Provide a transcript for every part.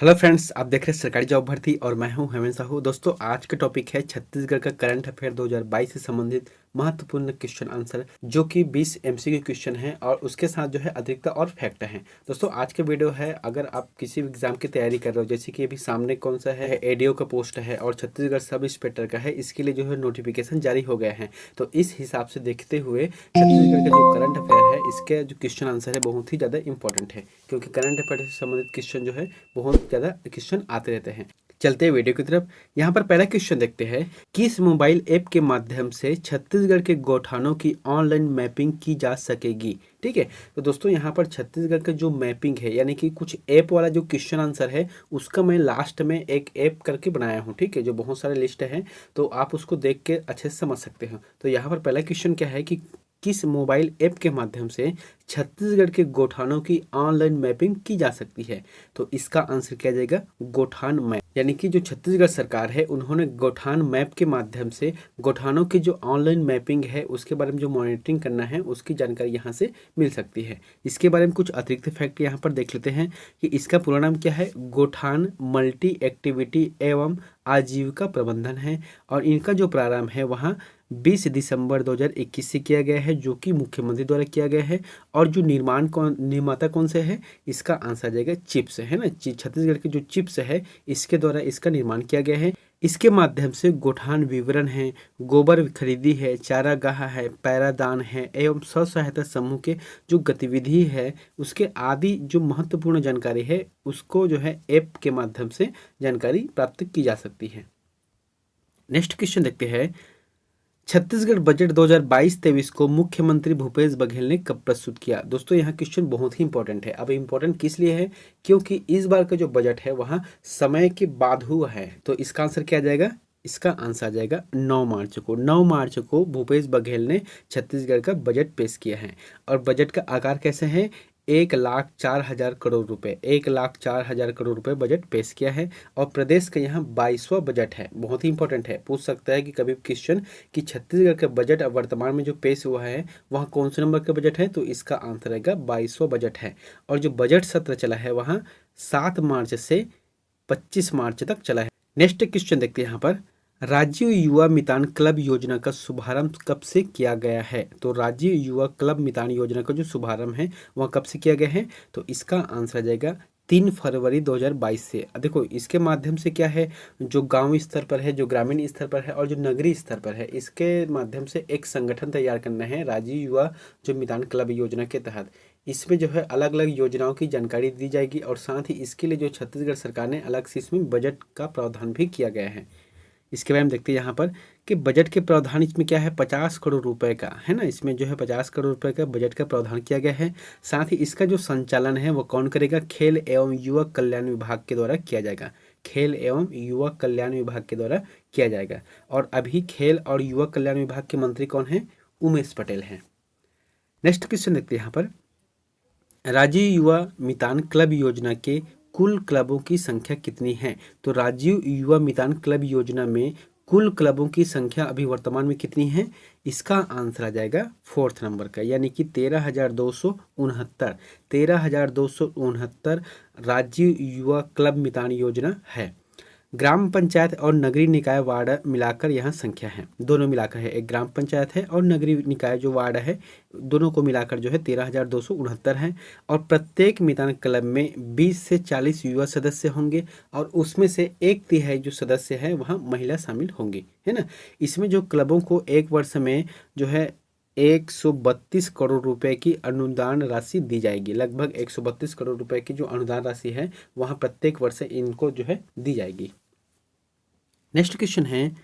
Hello friends, आप देख रहे हैं सरकारी जॉब भर्ती और मैं हूं हेमंत साहू। दोस्तों, आज का टॉपिक है छत्तीसगढ़ का करंट अफेयर 2022 से संबंधित महत्वपूर्ण क्वेश्चन आंसर, जो कि 20 एमसीक्यू क्वेश्चन हैं और उसके साथ जो है अतिरिक्त और फैक्ट हैं। दोस्तों, आज का वीडियो है, अगर आप किसी भी एग्जाम की तैयारी कर रहे हो, जैसे कि अभी सामने कौन सा है, एडीओ का पोस्ट है और छत्तीसगढ़ सब इंस्पेक्टर का है, इसके लिए जो है नोटिफिकेशन जारी हो गए हैं। तो इस हिसाब से देखते हुए छत्तीसगढ़ का जो करंट अफेयर है, इसके जो क्वेश्चन आंसर है बहुत ही ज़्यादा इंपॉर्टेंट है, क्योंकि करंट अफेयर से संबंधित क्वेश्चन जो है बहुत ज़्यादा क्वेश्चन आते रहते हैं। चलते हैं वीडियो की तरफ। यहाँ पर पहला क्वेश्चन देखते हैं, किस मोबाइल ऐप के माध्यम से छत्तीसगढ़ के गौठानों की ऑनलाइन मैपिंग की जा सकेगी। ठीक है, तो दोस्तों यहाँ पर छत्तीसगढ़ का जो मैपिंग है, यानी कि कुछ ऐप वाला जो क्वेश्चन आंसर है, उसका मैं लास्ट में एक ऐप करके बनाया हूँ। ठीक है, जो बहुत सारे लिस्ट है, तो आप उसको देख के अच्छे से समझ सकते हो। तो यहाँ पर पहला क्वेश्चन क्या है कि किस मोबाइल ऐप के माध्यम से छत्तीसगढ़ के गौठानों की ऑनलाइन मैपिंग की जा सकती है। तो इसका आंसर क्या जाएगा, गौठान मैप। यानी कि जो छत्तीसगढ़ सरकार है, उन्होंने गौठान मैप के माध्यम से गौठानों की जो ऑनलाइन मैपिंग है, उसके बारे में जो मॉनिटरिंग करना है, उसकी जानकारी यहाँ से मिल सकती है। इसके बारे में कुछ अतिरिक्त फैक्ट यहाँ पर देख लेते हैं कि इसका पूरा नाम क्या है। गौठान मल्टी एक्टिविटी एवं आजीविका प्रबंधन है और इनका जो प्रारंभ है वहाँ 20 दिसंबर 2021 से किया गया है, जो कि मुख्यमंत्री द्वारा किया गया है। और जो निर्माता कौन से है, इसका आंसर आ जाएगा चिप्स, है ना। छत्तीसगढ़ के जो चिप्स है, इसके द्वारा इसका निर्माण किया गया है। इसके माध्यम से गौठान विवरण है, गोबर खरीदी है, चारागाह है, पैरादान है एवं स्व सहायता समूह के जो गतिविधि है, उसके आदि जो महत्वपूर्ण जानकारी है, उसको जो है ऐप के माध्यम से जानकारी प्राप्त की जा सकती है। नेक्स्ट क्वेश्चन देखते हैं, छत्तीसगढ़ बजट 2022-23 को मुख्यमंत्री भूपेश बघेल ने कब प्रस्तुत किया। दोस्तों, यहाँ क्वेश्चन बहुत ही इंपॉर्टेंट है। अब इंपॉर्टेंट किस लिए है, क्योंकि इस बार का जो बजट है वहाँ समय के बाद हुआ है। तो इसका आंसर क्या आ जाएगा, इसका आंसर आ जाएगा 9 मार्च को। 9 मार्च को भूपेश बघेल ने छत्तीसगढ़ का बजट पेश किया है। और बजट का आकार कैसे है, 1,04,000 करोड़ रुपए, 1,04,000 करोड़ रुपए बजट पेश किया है। और प्रदेश का यहाँ 22वां बजट है। बहुत ही इंपॉर्टेंट है, पूछ सकता है कि कभी क्वेश्चन कि छत्तीसगढ़ का बजट अब वर्तमान में जो पेश हुआ है, वह कौन से नंबर का बजट है। तो इसका आंसर रहेगा 22वां बजट है। और जो बजट सत्र चला है वहाँ 7 मार्च से 25 मार्च तक चला है। नेक्स्ट क्वेश्चन देखते हैं यहाँ पर, राजीव युवा मितान क्लब योजना का शुभारंभ कब से किया गया है। तो राजीव युवा क्लब मितान योजना का जो शुभारंभ है वह कब से किया गया है। तो इसका आंसर आ जाएगा 3 फरवरी 2022 से। देखो, इसके माध्यम से क्या है, जो गांव स्तर पर है, जो ग्रामीण स्तर पर है और जो नगरीय स्तर पर है, इसके माध्यम से एक संगठन तैयार करना है राजीव युवा जो मितान क्लब योजना के तहत। इसमें जो है अलग अलग योजनाओं की जानकारी दी जाएगी और साथ ही इसके लिए जो छत्तीसगढ़ सरकार ने अलग से इसमें बजट का प्रावधान भी किया गया है। इसके बारे में देखते हैं यहाँ पर कि बजट के प्रावधान इसमें क्या है, 50 करोड़ रुपए का है ना। इसमें जो है 50 करोड़ रुपए का बजट का प्रावधान किया गया है। साथ ही इसका जो संचालन है वो कौन करेगा, खेल एवं युवा कल्याण विभाग के द्वारा किया जाएगा। खेल एवं युवा कल्याण विभाग के द्वारा किया जाएगा। और अभी खेल और युवा कल्याण विभाग के मंत्री कौन है, उमेश पटेल हैं। नेक्स्ट क्वेश्चन देखते हैं यहाँ पर, राजीव युवा मितान क्लब योजना के कुल क्लबों की संख्या कितनी है। तो राजीव युवा मितान क्लब योजना में कुल क्लबों की संख्या अभी वर्तमान में कितनी है, इसका आंसर आ जाएगा 4th नंबर का, यानी कि 13,269। 13,269 राजीव युवा क्लब मितान योजना है। ग्राम पंचायत और नगरीय निकाय वार्ड मिलाकर यहाँ संख्या है, दोनों मिलाकर है। एक ग्राम पंचायत है और नगरीय निकाय जो वार्ड है, दोनों को मिलाकर जो है 13,269 है। और प्रत्येक मितान क्लब में 20 से 40 युवा सदस्य होंगे और उसमें से 1/3 जो सदस्य है वहाँ महिला शामिल होंगी, है ना। इसमें जो क्लबों को एक वर्ष में जो है 132 करोड़ रुपए की अनुदान राशि दी जाएगी। लगभग 132 करोड़ रुपए की जो अनुदान राशि है वहाँ प्रत्येक वर्ष इनको जो है दी जाएगी। नेक्स्ट क्वेश्चन है,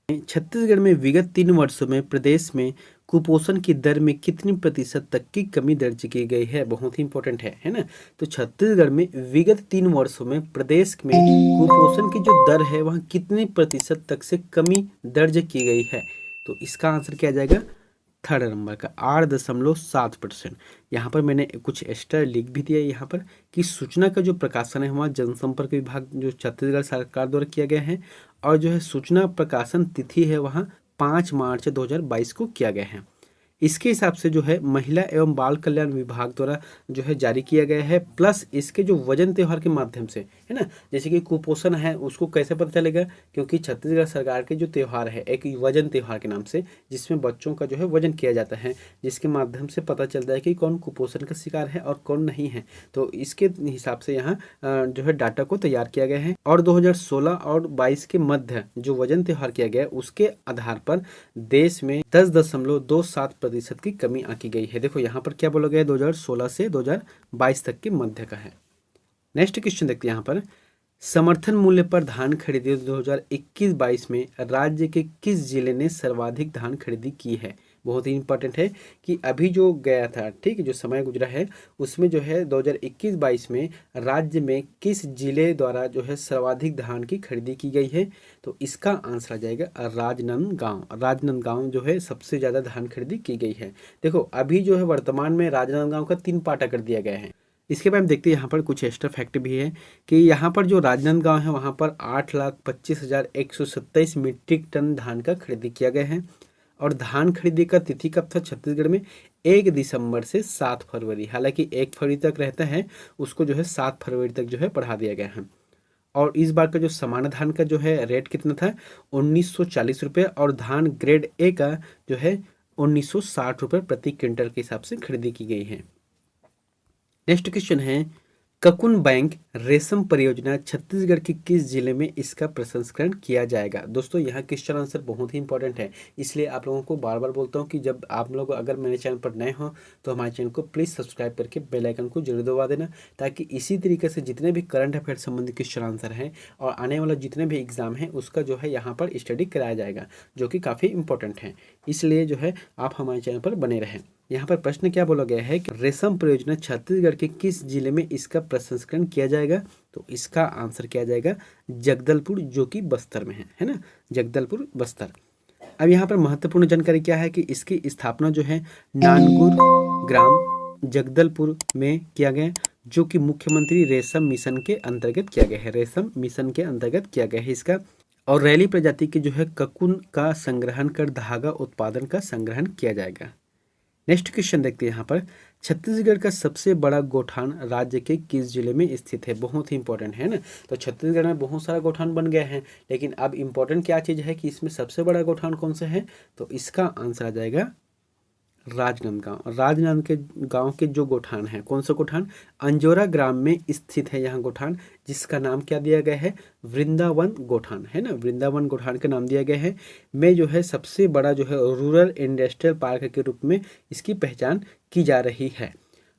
छत्तीसगढ़ में विगत 3 वर्षों में प्रदेश में कुपोषण की दर में कितनी प्रतिशत तक की कमी दर्ज की गई है। बहुत ही इंपॉर्टेंट है ना। तो छत्तीसगढ़ में विगत 3 वर्षों में प्रदेश में कुपोषण की जो दर है वह कितनी प्रतिशत तक से कमी दर्ज की गई है। तो इसका आंसर क्या आ जाएगा, 3rd नंबर का 8.7%। यहाँ पर मैंने कुछ एक्स्ट्रा लिख भी दिया यहाँ पर कि सूचना का जो प्रकाशन है वहाँ जनसंपर्क विभाग जो छत्तीसगढ़ सरकार द्वारा किया गया है। और जो है सूचना प्रकाशन तिथि है वहाँ 5 मार्च 2022 को किया गया है। इसके हिसाब से जो है महिला एवं बाल कल्याण विभाग द्वारा जो है जारी किया गया है। प्लस इसके जो वजन त्योहार के माध्यम से, है ना, जैसे कि कुपोषण है उसको कैसे पता चलेगा, क्योंकि छत्तीसगढ़ सरकार के जो त्यौहार है एक वजन त्यौहार के नाम से, जिसमें बच्चों का जो है वजन किया जाता है, जिसके माध्यम से पता चलता है कि कौन कुपोषण का शिकार है और कौन नहीं है। तो इसके हिसाब से यहाँ जो है डाटा को तैयार किया गया है। और 2016 और 22 के मध्य जो वजन त्योहार किया गया है उसके आधार पर देश में 10.27% की कमी आंकी गई है। देखो यहाँ पर क्या बोला गया है, 2016 से 2022 तक के मध्य का है। नेक्स्ट क्वेश्चन देखते हैं यहाँ पर, समर्थन मूल्य पर धान खरीदी 2021-22 में राज्य के किस जिले ने सर्वाधिक धान खरीदी की है। बहुत ही इंपॉर्टेंट है कि अभी जो गया था, ठीक है, जो समय गुजरा है उसमें जो है 2021-22 में राज्य में किस जिले द्वारा जो है सर्वाधिक धान की खरीदी की गई है। तो इसका आंसर आ जाएगा राजनांदगांव। राजनांदगांव जो है सबसे ज़्यादा धान खरीदी की गई है। देखो अभी जो है वर्तमान में राजनांदगांव का 3 पार्टा कर दिया गया है। इसके बाद हम देखते हैं यहाँ पर कुछ एक्स्ट्रा फैक्ट भी है कि यहाँ पर जो राजनांदगांव है वहाँ पर 8,25,127 मीट्रिक टन धान का खरीदी किया गया है। और धान खरीदी का तिथि कब था छत्तीसगढ़ में, 1 दिसंबर से 7 फरवरी। हालांकि 1 फरवरी तक रहता है, उसको जो है 7 फरवरी तक जो है बढ़ा दिया गया है। और इस बार का जो सामान्य धान का जो है रेट कितना था, 1940 रुपये, और धान ग्रेड ए का जो है 1960 रुपये प्रति क्विंटल के हिसाब से खरीदी की गई है। नेक्स्ट क्वेश्चन है, ककुन बैंक रेशम परियोजना छत्तीसगढ़ के किस जिले में इसका प्रसंस्करण किया जाएगा। दोस्तों यहाँ क्वेश्चन आंसर बहुत ही इंपॉर्टेंट है, इसलिए आप लोगों को बार बार बोलता हूँ कि जब आप लोग अगर मेरे चैनल पर नए हो तो हमारे चैनल को प्लीज़ सब्सक्राइब करके बेल आइकन को जरूर दबा देना, ताकि इसी तरीके से जितने भी करंट अफेयर संबंधित क्वेश्चन आंसर हैं और आने वाला जितने भी एग्जाम है उसका जो है यहाँ पर स्टडी कराया जाएगा, जो कि काफ़ी इंपॉर्टेंट है। इसलिए जो है आप हमारे चैनल पर बने रहें। यहाँ पर प्रश्न क्या बोला गया है कि रेशम परियोजना छत्तीसगढ़ के किस जिले में इसका प्रसंस्करण किया जाएगा। तो इसका आंसर किया जाएगा जगदलपुर, जो कि बस्तर में है ना, जगदलपुर बस्तर। अब यहाँ पर महत्वपूर्ण जानकारी क्या है कि इसकी स्थापना जो है नानगुर ग्राम जगदलपुर में किया गया, जो कि मुख्यमंत्री रेशम मिशन के अंतर्गत किया गया है। रेशम मिशन के अंतर्गत किया गया है इसका। और रैली प्रजाति के जो है ककुन का संग्रहण कर धागा उत्पादन का संग्रहण किया जाएगा। नेक्स्ट क्वेश्चन देखते हैं यहाँ पर, छत्तीसगढ़ का सबसे बड़ा गौठान राज्य के किस जिले में स्थित है। बहुत ही इंपॉर्टेंट है ना। तो छत्तीसगढ़ में बहुत सारा गौठान बन गया है, लेकिन अब इंपॉर्टेंट क्या चीज़ है कि इसमें सबसे बड़ा गौठान कौन सा है। तो इसका आंसर आ जाएगा राजनांदगांव। राजनांद के गांव के जो गौठान है, कौन सा गौठान, अंजोरा ग्राम में स्थित है यहाँ गौठान, जिसका नाम क्या दिया गया है, वृंदावन गौठान, है ना, वृंदावन गौठान का नाम दिया गया है। में जो है सबसे बड़ा जो है रूरल इंडस्ट्रियल पार्क के रूप में इसकी पहचान की जा रही है।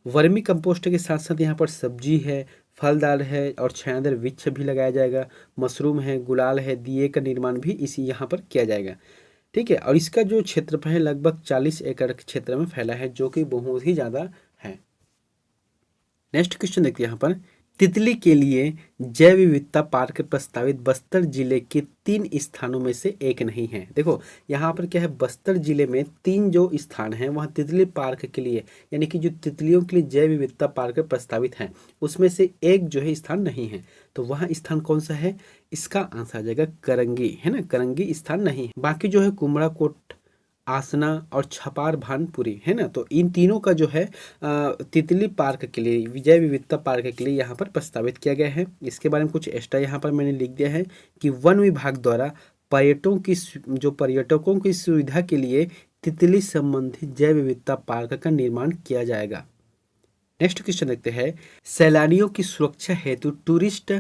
वर्मी कंपोस्ट के साथ साथ यहाँ पर सब्जी है, फलदार है और छायादार वृक्ष भी लगाया जाएगा। मशरूम है, गुलाल है, दिए का निर्माण भी इसी यहाँ पर किया जाएगा। ठीक है, और इसका जो क्षेत्रफल है लगभग 40 एकड़ के क्षेत्र में फैला है, जो कि बहुत ही ज़्यादा है। नेक्स्ट क्वेश्चन देखिए यहाँ पर, तितली के लिए जैव विविधता पार्क प्रस्तावित बस्तर जिले के 3 स्थानों में से एक नहीं है। देखो यहाँ पर क्या है, बस्तर जिले में 3 जो स्थान हैं वहाँ तितली पार्क के लिए, यानी कि जो तितलियों के लिए जैव विविधता पार्क प्रस्तावित हैं उसमें से एक जो है स्थान नहीं है। तो वहाँ स्थान कौन सा है, इसका आंसर आ जाएगा करंगी, है ना, करंगी स्थान नहीं है। बाकी जो है कुमड़ाकोट, आसना और छपार भानपुरी, है ना। तो इन तीनों का जो है तितली पार्क के लिए, जैव विविधता पार्क के लिए यहाँ पर प्रस्तावित किया गया है। इसके बारे में कुछ एक्स्ट्रा यहाँ पर मैंने लिख दिया है कि वन विभाग द्वारा पर्यटकों की सुविधा के लिए तितली संबंधित जैव विविधता पार्क का निर्माण किया जाएगा। नेक्स्ट क्वेश्चन देखते हैं, सैलानियों की सुरक्षा हेतु टूरिस्ट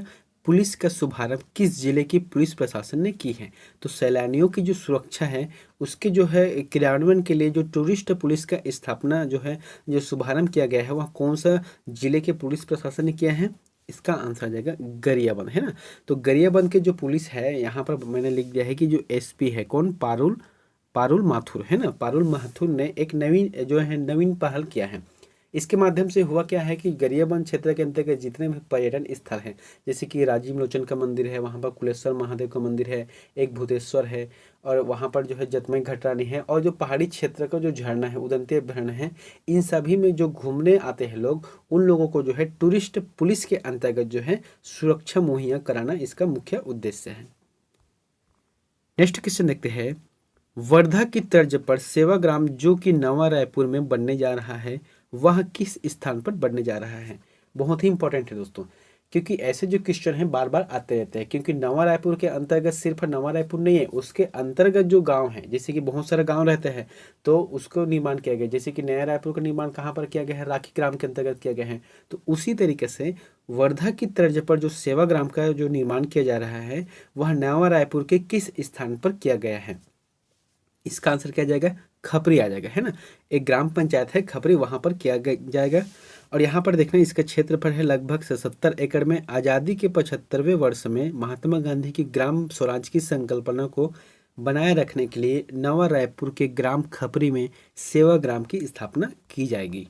पुलिस का शुभारंभ किस जिले की पुलिस प्रशासन ने की है। तो सैलानियों की जो सुरक्षा है उसके जो है क्रियान्वयन के लिए जो टूरिस्ट पुलिस का स्थापना जो है, जो शुभारंभ किया गया है, वह कौन सा जिले के पुलिस प्रशासन ने किया है। इसका आंसर आ जाएगा गरियाबंद, है ना। तो गरियाबंद के जो पुलिस है यहाँ पर मैंने लिख दिया है कि जो एसपी है कौन, पारुल माथुर, है ना। पारुल माथुर ने एक नवीन पहल किया है। इसके माध्यम से हुआ क्या है कि गरियाबंद क्षेत्र के अंतर्गत जितने भी पर्यटन स्थल हैं, जैसे कि राजीव लोचन का मंदिर है, वहाँ पर कुलेश्वर महादेव का मंदिर है, एक भूतेश्वर है, और वहाँ पर जो है जतमई घटरानी है, और जो पहाड़ी क्षेत्र का जो झरना है, उदंती झरना है, इन सभी में जो घूमने आते हैं लोग, उन लोगों को जो है टूरिस्ट पुलिस के अंतर्गत जो है सुरक्षा मुहैया कराना इसका मुख्य उद्देश्य है। नेक्स्ट क्वेश्चन देखते हैं, वर्धा की तर्ज पर सेवाग्राम जो कि नवा रायपुर में बनने जा रहा है, वह किस स्थान पर बनने जा रहा है? बहुत ही इंपॉर्टेंट है दोस्तों, क्योंकि ऐसे जो क्वेश्चन हैं बार बार आते रहते हैं। क्योंकि नवा रायपुर के अंतर्गत सिर्फ नवा रायपुर नहीं है, उसके अंतर्गत जो गांव है, जैसे कि बहुत सारे गांव रहते हैं, तो उसको निर्माण किया गया। जैसे कि नया रायपुर का निर्माण कहाँ पर किया गया है? राखी ग्राम के अंतर्गत किया गया है। तो उसी तरीके से वर्धा की तर्ज पर जो सेवाग्राम का जो निर्माण किया जा रहा है, वह नवा रायपुर के किस स्थान पर किया गया है? इसका आंसर क्या जाएगा? खपरी आ जाएगा, है ना। एक ग्राम पंचायत है खपरी, वहां पर किया जाएगा। और यहाँ पर देखना, इसका क्षेत्रफल है लगभग 77 एकड़ में। आज़ादी के 75वें वर्ष में महात्मा गांधी की ग्राम स्वराज की संकल्पना को बनाए रखने के लिए नवा रायपुर के ग्राम खपरी में सेवाग्राम की स्थापना की जाएगी।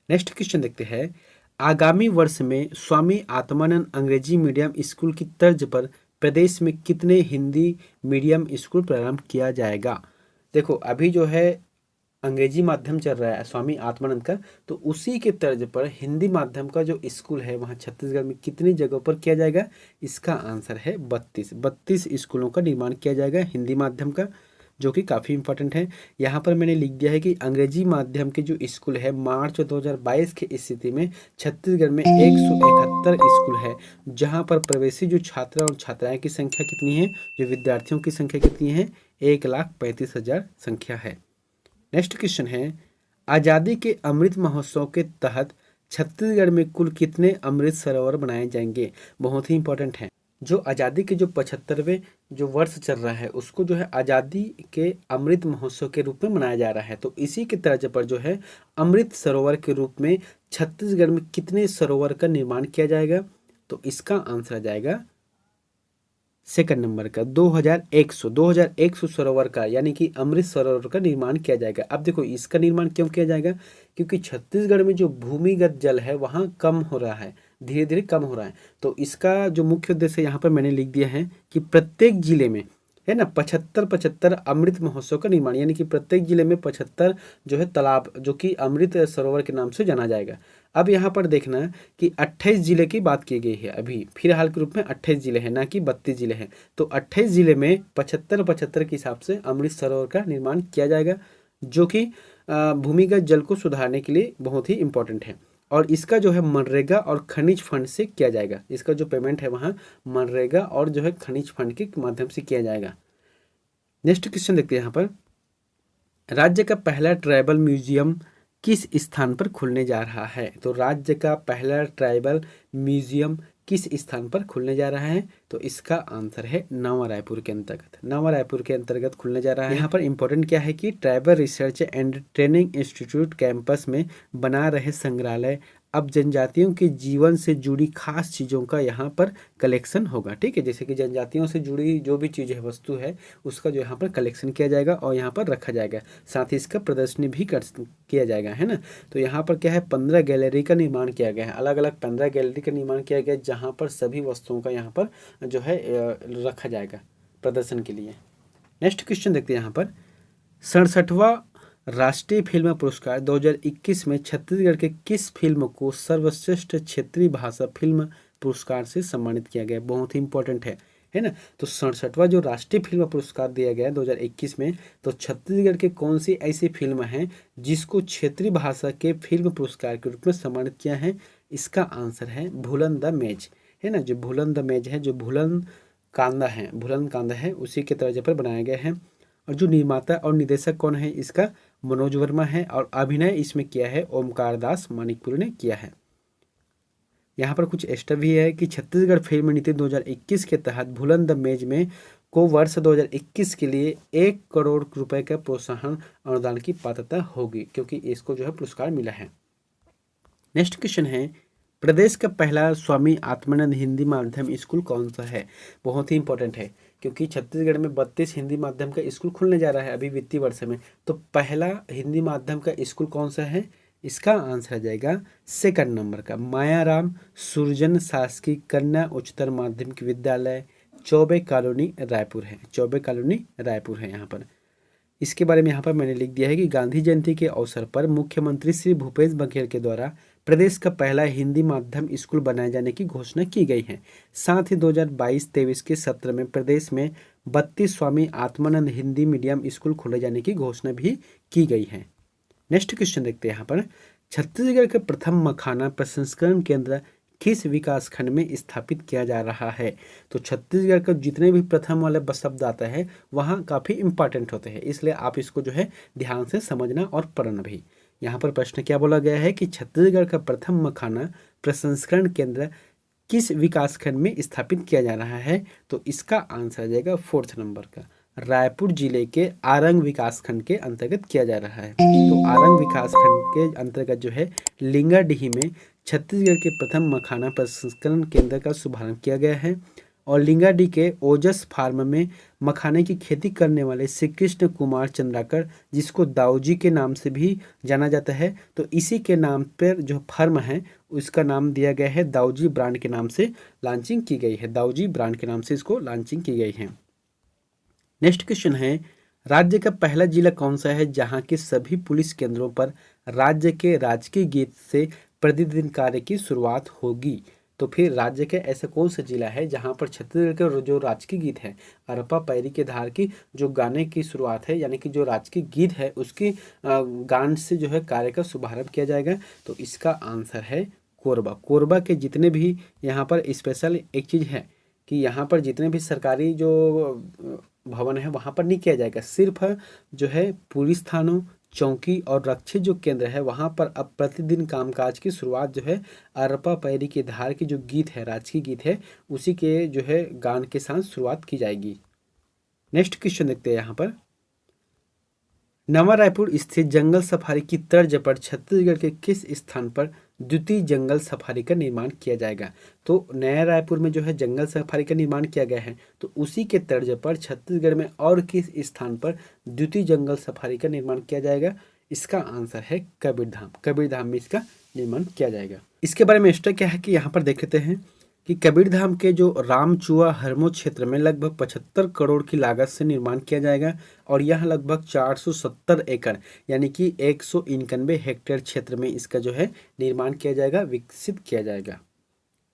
नेक्स्ट क्वेश्चन देखते हैं। आगामी वर्ष में स्वामी आत्मानंद अंग्रेजी मीडियम स्कूल की तर्ज पर प्रदेश में कितने हिंदी मीडियम स्कूल प्रारंभ किया जाएगा? देखो, अभी जो है अंग्रेजी माध्यम चल रहा है स्वामी आत्मानंद का, तो उसी के तर्ज पर हिंदी माध्यम का जो स्कूल है वहाँ छत्तीसगढ़ में कितनी जगहों पर किया जाएगा? इसका आंसर है 32 स्कूलों का निर्माण किया जाएगा हिंदी माध्यम का, जो कि काफ़ी इंपॉर्टेंट है। यहाँ पर मैंने लिख दिया है कि अंग्रेजी माध्यम के जो स्कूल है मार्च 2022 की स्थिति में छत्तीसगढ़ में 171 स्कूल है, जहाँ पर प्रवेशी जो छात्र और छात्राएं की संख्या कितनी है, जो विद्यार्थियों की संख्या कितनी है? 1,35,000 संख्या है। नेक्स्ट क्वेश्चन है, आज़ादी के अमृत महोत्सव के तहत छत्तीसगढ़ में कुल कितने अमृत सरोवर बनाए जाएंगे? बहुत ही इंपॉर्टेंट है। जो आज़ादी के जो 75वें जो वर्ष चल रहा है, उसको जो है आज़ादी के अमृत महोत्सव के रूप में मनाया जा रहा है। तो इसी के तर्ज पर जो है अमृत सरोवर के रूप में छत्तीसगढ़ में कितने सरोवर का निर्माण किया जाएगा? तो इसका आंसर आ जाएगा सेकंड नंबर का 2100 सरोवर का, यानी कि अमृत सरोवर का निर्माण किया जाएगा। अब देखो, इसका निर्माण क्यों किया जाएगा? क्योंकि छत्तीसगढ़ में जो भूमिगत जल है वहाँ कम हो रहा है, धीरे धीरे कम हो रहा है। तो इसका जो मुख्य उद्देश्य यहाँ पर मैंने लिख दिया है कि प्रत्येक जिले में, है ना, 75 अमृत महोत्सव का निर्माण, यानी कि प्रत्येक जिले में 75 जो है तालाब, जो कि अमृत सरोवर के नाम से जाना जाएगा। अब यहाँ पर देखना कि 28 जिले की बात की गई है, अभी फिलहाल के रूप में 28 जिले हैं, ना कि 32 जिले हैं। तो 28 जिले में 75 के हिसाब से अमृत सरोवर का निर्माण किया जाएगा, जो कि भूमिगत जल को सुधारने के लिए बहुत ही इंपॉर्टेंट है। और इसका जो है मनरेगा और खनिज फंड से किया जाएगा। इसका जो पेमेंट है वहाँ मनरेगा और जो है खनिज फंड के माध्यम से किया जाएगा। नेक्स्ट क्वेश्चन देखते हैं यहाँ पर, राज्य का पहला ट्राइबल म्यूजियम किस स्थान पर खुलने जा रहा है? तो राज्य का पहला ट्राइबल म्यूजियम किस स्थान पर खुलने जा रहा है? तो इसका आंसर है नवा रायपुर के अंतर्गत, नवा रायपुर के अंतर्गत खुलने जा रहा है। यहाँ पर इंपॉर्टेंट क्या है कि tribal research and training institute campus में बना रहे संग्रहालय अब जनजातियों के जीवन से जुड़ी खास चीज़ों का यहाँ पर कलेक्शन होगा। ठीक है, जैसे कि जनजातियों से जुड़ी जो भी चीज़ है, वस्तु है, उसका जो यहाँ पर कलेक्शन किया जाएगा और यहाँ पर रखा जाएगा। साथ ही इसका प्रदर्शनी भी किया जाएगा, है ना। तो यहाँ पर क्या है, 15 गैलरी का निर्माण किया गया है, अलग अलग 15 गैलरी का निर्माण किया गया है, जहाँ पर सभी वस्तुओं का यहाँ पर जो है रखा जाएगा प्रदर्शन के लिए। नेक्स्ट क्वेश्चन देखते हैं यहाँ पर, 67वां राष्ट्रीय फिल्म पुरस्कार 2021 में छत्तीसगढ़ के किस फिल्म को सर्वश्रेष्ठ क्षेत्रीय भाषा फिल्म पुरस्कार से सम्मानित किया गया? बहुत ही इंपॉर्टेंट है ना। तो 67वां जो राष्ट्रीय फिल्म पुरस्कार दिया गया 2021 में, तो छत्तीसगढ़ के कौन सी ऐसी फिल्म है जिसको क्षेत्रीय भाषा के फिल्म पुरस्कार के रूप में सम्मानित किया है? इसका आंसर है भूलन द मेज, है ना। जो भूलन द मेज है, जो भूलन कांदा है, उसी के तर्ज पर बनाया गया है। और जो निर्माता और निर्देशक कौन है इसका? मनोज वर्मा है। और अभिनय इसमें किया है ओमकार दास मानिकपुरी ने किया है। यहाँ पर कुछ एक्स्ट्रा भी है कि छत्तीसगढ़ फिल्म नीति 2021 के तहत भूलन द मेज में को वर्ष 2021 के लिए 1 करोड़ रुपए का प्रोत्साहन अनुदान की पात्रता होगी, क्योंकि इसको जो है पुरस्कार मिला है। नेक्स्ट क्वेश्चन है, प्रदेश का पहला स्वामी आत्मानंद हिंदी माध्यम स्कूल कौन सा है? बहुत ही इंपॉर्टेंट है, क्योंकि छत्तीसगढ़ में 32 हिंदी माध्यम का स्कूल खुलने जा रहा है अभी वित्तीय वर्ष में। तो पहला हिंदी माध्यम का स्कूल कौन सा है? इसका आंसर आ जाएगा सेकंड नंबर का मायाराम सुरजन शासकीय कन्या उच्चतर माध्यमिक विद्यालय चौबे कॉलोनी रायपुर है। चौबे कॉलोनी रायपुर है यहाँ पर। इसके बारे में यहाँ पर मैंने लिख दिया है कि गांधी जयंती के अवसर पर मुख्यमंत्री श्री भूपेश बघेल के द्वारा प्रदेश का पहला हिंदी माध्यम स्कूल बनाए जाने की घोषणा की गई है। साथ ही 2022-23 के सत्र में प्रदेश में 32 स्वामी आत्मानंद हिंदी मीडियम स्कूल खोले जाने की घोषणा भी की गई है। नेक्स्ट क्वेश्चन देखते हैं यहाँ पर, छत्तीसगढ़ के प्रथम मखाना प्रसंस्करण केंद्र किस विकास खंड में स्थापित किया जा रहा है? तो छत्तीसगढ़ का जितने भी प्रथम वाले शब्द आता है वहाँ काफ़ी इंपॉर्टेंट होते हैं, इसलिए आप इसको जो है ध्यान से समझना और पढ़ना भी। यहाँ पर प्रश्न क्या बोला गया है कि छत्तीसगढ़ का प्रथम मखाना प्रसंस्करण केंद्र किस विकास खंड में स्थापित किया जा रहा है? तो इसका आंसर आ जाएगा 4th नंबर का, रायपुर जिले के आरंग विकास खंड के अंतर्गत किया जा रहा है। तो आरंग विकास खंड के अंतर्गत जो है लिंगाडीही में छत्तीसगढ़ के प्रथम मखाना प्रसंस्करण केंद्र का शुभारंभ किया गया है। और लिंगाडी के ओजस फार्म में मखाने की खेती करने वाले श्री कृष्ण कुमार चंद्राकर, जिसको दाऊजी के नाम से भी जाना जाता है, तो इसी के नाम पर जो फार्म है उसका नाम दिया गया है, दाऊजी ब्रांड के नाम से लॉन्चिंग की गई है। दाऊजी ब्रांड के नाम से इसको लॉन्चिंग की गई है। नेक्स्ट क्वेश्चन है, राज्य का पहला जिला कौन सा है जहां के सभी पुलिस केंद्रों पर राज्य के राजकीय गीत से प्रतिदिन कार्य की शुरुआत होगी? तो फिर राज्य के ऐसा कौन सा जिला है जहां पर छत्तीसगढ़ का जो राजकीय गीत है अरपा पैरी के धार की जो गाने की शुरुआत है, यानी कि जो राजकीय गीत है उसकी गान से जो है कार्य का शुभारंभ किया जाएगा? तो इसका आंसर है कोरबा। कोरबा के जितने भी यहाँ पर स्पेशल एक चीज़ है कि यहाँ पर जितने भी सरकारी जो भवन है वहाँ पर नहीं किया जाएगा, सिर्फ जो है पुलिस थानों, चौकी और रक्षित जो केंद्र है वहाँ पर अब प्रतिदिन कामकाज की शुरुआत जो है अरपा पैरी की धार की जो गीत है, राजकीय गीत है, उसी के जो है गान के साथ शुरुआत की जाएगी। नेक्स्ट क्वेश्चन देखते हैं यहाँ पर, नवा रायपुर स्थित जंगल सफारी की तर्ज पर छत्तीसगढ़ के किस स्थान पर द्वितीय जंगल सफारी का निर्माण किया जाएगा? तो नया रायपुर में जो है जंगल सफारी का निर्माण किया गया है, तो उसी के तर्ज पर छत्तीसगढ़ में और किस स्थान पर द्वितीय जंगल सफारी का निर्माण किया जाएगा? इसका आंसर है कबीरधाम। कबीरधाम में इसका निर्माण किया जाएगा। इसके बारे में एक्स्ट्रा क्या है कि यहाँ पर देख लेते हैं कि कबीरधाम के जो रामचुआ हरमो क्षेत्र में लगभग 75 करोड़ की लागत से निर्माण किया जाएगा और यह लगभग 470 एकड़ यानी कि 191 हेक्टेयर क्षेत्र में इसका जो है निर्माण किया जाएगा, विकसित किया जाएगा।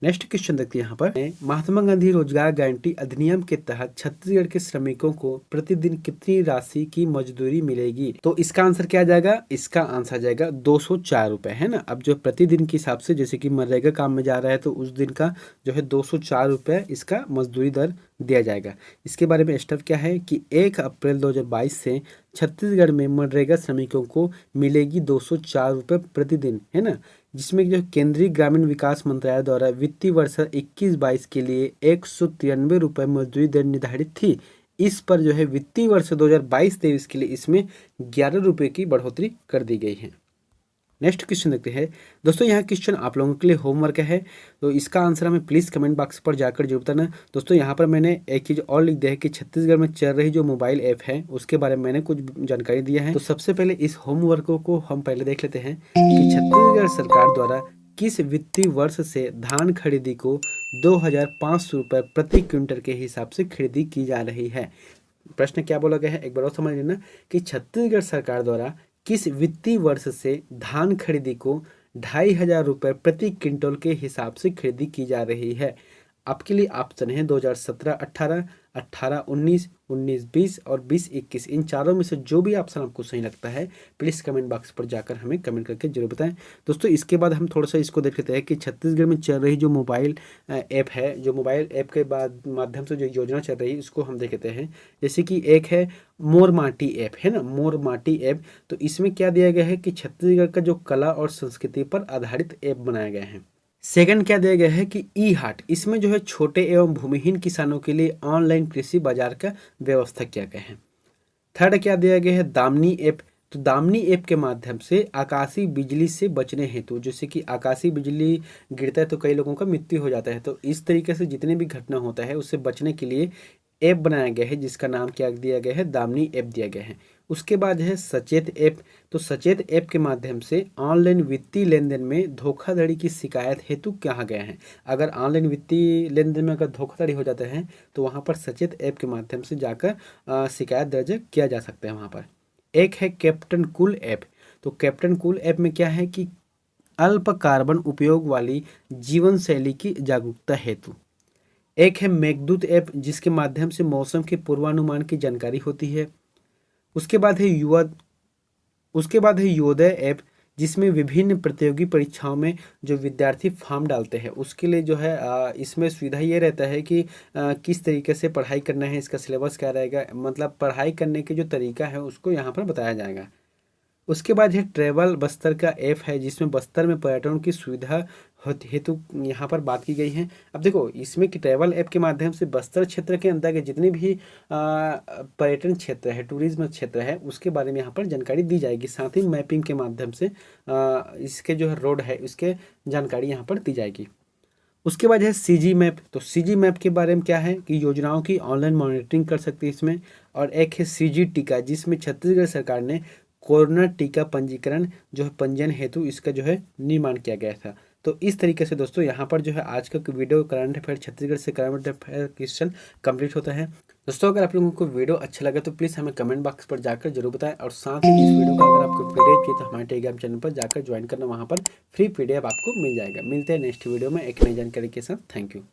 नेक्स्ट क्वेश्चन देखते हैं यहाँ पर, महात्मा गांधी रोजगार गारंटी अधिनियम के तहत छत्तीसगढ़ के श्रमिकों को प्रतिदिन कितनी राशि की मजदूरी मिलेगी? तो इसका आंसर क्या आ जाएगा? इसका आंसर आ जाएगा 204 रुपए, है ना। अब जो प्रतिदिन के हिसाब से जैसे कि मनरेगा काम में जा रहा है तो उस दिन का जो है 204 रुपये इसका मजदूरी दर दिया जाएगा। इसके बारे में स्टेप क्या है कि 1 अप्रैल 2022 से छत्तीसगढ़ में मनरेगा श्रमिकों को मिलेगी 204 रुपये प्रतिदिन, है ना, जिसमें जो केंद्रीय ग्रामीण विकास मंत्रालय द्वारा वित्तीय वर्ष 21-22 के लिए 193 रुपये मजदूरी दर निर्धारित थी। इस पर जो है वित्तीय वर्ष 2022-23 के लिए इसमें 11 रुपये की बढ़ोतरी कर दी गई है। नेक्स्ट क्वेश्चन देखते हैं दोस्तों। यहाँ क्वेश्चन आप लोगों के लिए होमवर्क है, तो इसका आंसर हमें प्लीज़ कमेंट बॉक्स पर जाकर जरूर बताना। दोस्तों यहाँ पर मैंने एक चीज़ और लिख दिया है कि छत्तीसगढ़ में चल रही जो मोबाइल ऐप है उसके बारे में मैंने कुछ जानकारी दिया है। तो सबसे पहले इस होमवर्क को हम पहले देख लेते हैं कि छत्तीसगढ़ सरकार द्वारा किस वित्तीय वर्ष से धान खरीदी को 2500 रुपये प्रति क्विंटल के हिसाब से खरीदी की जा रही है? प्रश्न क्या बोला गया है एक बार और समझ लेना कि छत्तीसगढ़ सरकार द्वारा किस वित्तीय वर्ष से धान खरीदी को 2500 रुपये प्रति क्विंटल के हिसाब से खरीदी की जा रही है? आपके लिए ऑप्शन है 2017-18, 18-19, 19-20 और 20-21। इन चारों में से जो भी ऑप्शन आपको सही लगता है प्लीज़ कमेंट बॉक्स पर जाकर हमें कमेंट करके जरूर बताएं। दोस्तों इसके बाद हम थोड़ा सा इसको देख लेते हैं कि छत्तीसगढ़ में चल रही जो मोबाइल ऐप है, जो मोबाइल ऐप के बाद माध्यम से जो योजना चल रही है इसको हम देख लेते हैं। जैसे कि एक है मोर माटी ऐप, है ना, मोर माटी ऐप। तो इसमें क्या दिया गया है कि छत्तीसगढ़ का जो कला और संस्कृति पर आधारित ऐप बनाया गया है। सेकंड क्या दिया गया है कि ई हाट, इसमें जो है छोटे एवं भूमिहीन किसानों के लिए ऑनलाइन कृषि बाजार का व्यवस्था किया गया है। थर्ड क्या दिया गया है दामनी ऐप। तो दामनी ऐप के माध्यम से आकाशीय बिजली से बचने हेतु, जैसे कि आकाशीय बिजली गिरता है तो कई लोगों का मृत्यु हो जाता है, तो इस तरीके से जितने भी घटना होता है उससे बचने के लिए ऐप बनाया गया है जिसका नाम क्या दिया गया है दामनी ऐप दिया गया है। उसके बाद है सचेत ऐप। तो सचेत ऐप के माध्यम से ऑनलाइन वित्तीय लेन देन में धोखाधड़ी की शिकायत हेतु कहा गया है। अगर ऑनलाइन वित्तीय लेन देन में अगर धोखाधड़ी हो जाता है तो वहाँ पर सचेत ऐप के माध्यम से जाकर शिकायत दर्ज किया जा सकता है वहाँ पर। एक है कैप्टन कूल ऐप। तो कैप्टन कूल ऐप में क्या है कि अल्प कार्बन उपयोग वाली जीवन शैली की जागरूकता हेतु। एक है मेघदूत ऐप, जिसके माध्यम से मौसम के पूर्वानुमान की जानकारी होती है। उसके बाद है योदय ऐप, जिसमें विभिन्न प्रतियोगी परीक्षाओं में जो विद्यार्थी फॉर्म डालते हैं उसके लिए जो है इसमें सुविधा ये रहता है कि किस तरीके से पढ़ाई करना है, इसका सिलेबस क्या रहेगा, मतलब पढ़ाई करने के जो तरीका है उसको यहाँ पर बताया जाएगा। उसके बाद है ट्रैवल बस्तर का ऐप है, जिसमें बस्तर में पर्यटन की सुविधा हेतु यहाँ पर बात की गई है। अब देखो इसमें कि ट्रैवल ऐप के माध्यम से बस्तर क्षेत्र के अंतर्गत जितने भी पर्यटन क्षेत्र है, टूरिज्म क्षेत्र है, उसके बारे में यहाँ पर जानकारी दी जाएगी। साथ ही मैपिंग के माध्यम से इसके जो है रोड है उसके जानकारी यहाँ पर दी जाएगी। उसके बाद है सीजी मैप। तो सीजी मैप के बारे में क्या है कि योजनाओं की ऑनलाइन मॉनिटरिंग कर सकती है इसमें। और एक है सीजी टीका, जिसमें छत्तीसगढ़ सरकार ने कोरोना टीका पंजीकरण जो है पंजीयन हेतु इसका जो है निर्माण किया गया था। तो इस तरीके से दोस्तों यहाँ पर जो है आज का वीडियो करंट अफेयर छत्तीसगढ़ से करंट अफेयर क्वेश्चन कंप्लीट होता है। दोस्तों अगर आप लोगों को वीडियो अच्छा लगा तो प्लीज़ हमें कमेंट बॉक्स पर जाकर जरूर बताएं, और साथ ही इस वीडियो का अगर आपको पीडीएफ चाहिए तो हमारे टेलीग्राम चैनल पर जाकर ज्वाइन करना, वहाँ पर फ्री पीडीएफ आपको मिल जाएगा। मिलते हैं नेक्स्ट वीडियो में एक नई जानकारी के साथ। Thank you.